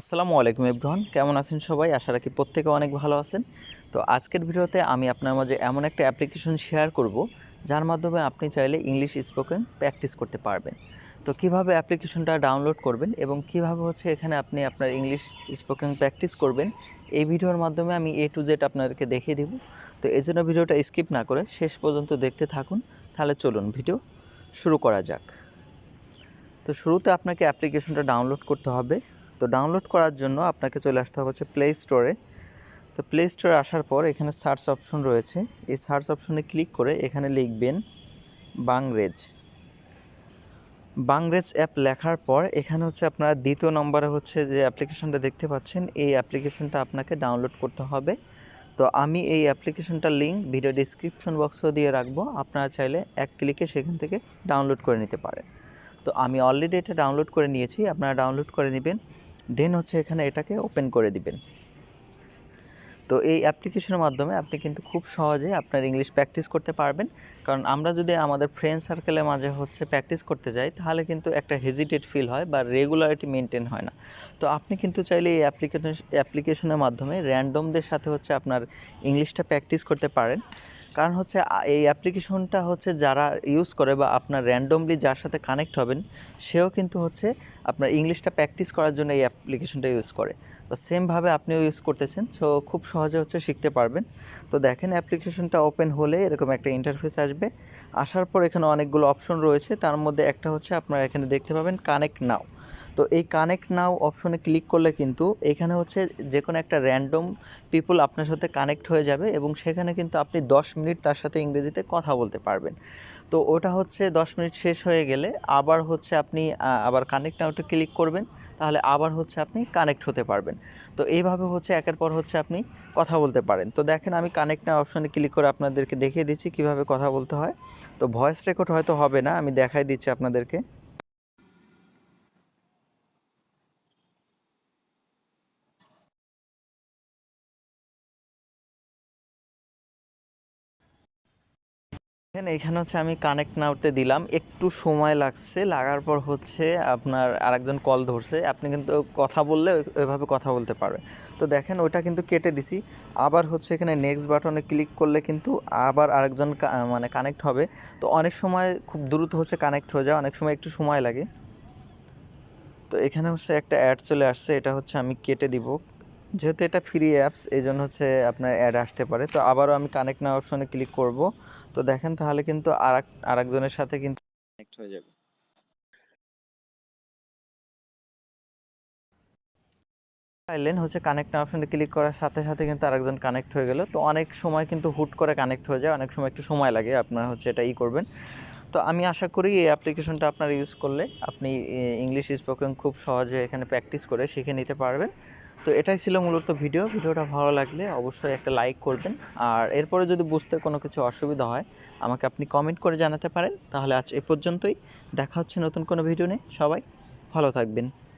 আসসালামু আলাইকুম এভরিওয়ান, কেমন আছেন সবাই? আশা রাখি প্রত্যেকে অনেক ভালো আছেন। তো আজকের ভিডিওতে আমি আপনার মাঝে এমন একটা অ্যাপ্লিকেশন শেয়ার করব যার মাধ্যমে আপনি চাইলে ইংলিশ স্পোকেন প্র্যাকটিস করতে পারবেন। তো কিভাবে অ্যাপ্লিকেশনটা ডাউনলোড করবেন এবং কিভাবে এখানে আপনি আপনার ইংলিশ স্পোকেন প্র্যাকটিস করবেন, এই ভিডিওর মাধ্যমে আমি A to Z আপনাদেরকে দেখিয়ে দিব। তো এই জন্য ভিডিওটা স্কিপ না করে শেষ পর্যন্ত দেখতে থাকুন। তাহলে চলুন ভিডিও শুরু করা যাক। তো শুরুতে আপনাকে অ্যাপ্লিকেশনটা ডাউনলোড করতে হবে। তো ডাউনলোড করার জন্য আপনাকে চলে আসতে হবে প্লে স্টোরে। তো প্লে স্টোরে আসার পর এখানে সার্চ অপশন রয়েছে, এই সার্চ অপশনে ক্লিক করে এখানে লিখবেন বাংরেজ। বাংরেজ অ্যাপ লেখার পর এখানে আপনারা দ্বিতীয় নম্বরে যে অ্যাপ্লিকেশনটা দেখতে পাচ্ছেন, এই অ্যাপ্লিকেশনটা আপনাকে ডাউনলোড করতে হবে। তো আমি এই অ্যাপ্লিকেশনটার লিঙ্ক ভিডিও ডিসক্রিপশন বক্সেও দিয়ে রাখবো, আপনারা চাইলে এক ক্লিকে সেখান থেকে ডাউনলোড করে নিতে পারেন। তো আমি অলরেডি এটা ডাউনলোড করে নিয়েছি, আপনারা ডাউনলোড করে নেবেন। দেন এখানে এটাকে ওপেন করে দিবেন। তো এই অ্যাপ্লিকেশনের মাধ্যমে আপনি কিন্তু খুব সহজে আপনার ইংলিশ প্র্যাকটিস করতে পারবেন। কারণ আমরা যদি আমাদের ফ্রেন্ড সার্কেলের মাঝে প্র্যাকটিস করতে যাই, তাহলে কিন্তু একটা হেজিটেট ফিল হয় বা রেগুলারিটি মেনটেন হয় না। তো আপনি কিন্তু চাইলে এই অ্যাপ্লিকেশনের মাধ্যমে র্যান্ডমদের সাথে আপনার ইংলিশটা প্র্যাকটিস করতে পারেন। কারণ এই অ্যাপ্লিকেশনটা যারা ইউজ করে বা আপনার র্যান্ডমলি যার সাথে কানেক্ট হবেন, সেও কিন্তু আপনার ইংলিশটা প্র্যাকটিস করার জন্য এই অ্যাপ্লিকেশনটা ইউজ করে। তো সেমভাবে আপনিও ইউজ করতেছেন, সো খুব সহজে শিখতে পারবেন। তো দেখেন, অ্যাপ্লিকেশনটা ওপেন হলে এরকম একটা ইন্টারফেস আসবে। আসার পর এখানে অনেকগুলো অপশন রয়েছে, তার মধ্যে একটা আপনারা এখানে দেখতে পাবেন কানেক্ট নাও। তো এই কানেক্ট নাও অপশনে ক্লিক করলে কিন্তু এখানে যে কোনো একটা র্যান্ডম পিপল আপনার সাথে কানেক্ট হয়ে যাবে এবং সেখানে কিন্তু আপনি 10 মিনিট তার সাথে ইংরেজিতে কথা বলতে পারবেন। তো ওটা 10 মিনিট শেষ হয়ে গেলে আবার আপনি আবার কানেক্ট নাওতে ক্লিক করবেন, তাহলে আবার আপনি কানেক্ট হতে পারবেন। তো এইভাবে একের পর আপনি কথা বলতে পারেন। তো দেখেন, আমি কানেক্ট নাও অপশনে ক্লিক করে আপনাদেরকে দেখিয়ে দিচ্ছি কিভাবে কথা বলতে হয়। তো ভয়েস রেকর্ড হয়তো হবে না, আমি দেখাই দিচ্ছি আপনাদেরকে। এখানে আমি কানেক্ট নাওতে দিলাম, একটু সময় লাগছে, লাগার পর আপনার আরেকজন কল ধরছে, আপনি কিন্তু কথা বললে ওইভাবে কথা বলতে পারবেন। তো দেখেন, ওইটা কিন্তু কেটে দিছি। আবার এখানে নেক্সট বাটনে ক্লিক করলে কিন্তু আবার আরেকজন মানে কানেক্ট হবে। তো অনেক সময় খুব দ্রুত কানেক্ট হয়ে যায়, অনেক সময় একটু সময় লাগে। তো এখানে একটা অ্যাড চলে আসছে, এটা আমি কেটে দিব। যেহেতু এটা ফ্রি অ্যাপস, এই জন্য আপনার অ্যাড আসতে পারে। তো আবারও আমি কানেক্ট নাও অপশনে ক্লিক করব। তো দেখেন, তাহলে কিন্তু আরেকজনের সাথে কিন্তু কানেক্ট হয়ে যাবে। পাইলেন কানেক্ট নাও অপশনে ক্লিক করার সাথে সাথে কিন্তু আরেকজন কানেক্ট হয়ে গেল। তো অনেক সময় কিন্তু হুট করে কানেক্ট হয়ে যায়, অনেক সময় একটু সময় লাগে, আপনার এটা করবেন। তো আমি আশা করি এই অ্যাপ্লিকেশনটা আপনারা ইউজ করলে আপনি ইংলিশ স্পোকেন খুব সহজে এখানে প্র্যাকটিস করে শিখে নিতে পারবেন। তো এটাই ছিল মূলত ভিডিওটা ভালো লাগলে অবশ্যই একটা লাইক করবেন। আর এরপরে যদি বুঝতে কোনো কিছু অসুবিধা হয়, আমাকে আপনি কমেন্ট করে জানাতে পারেন। তাহলে আজ এ পর্যন্তই, দেখা হচ্ছে নতুন কোনো ভিডিও নিয়ে। সবাই ভালো থাকবেন।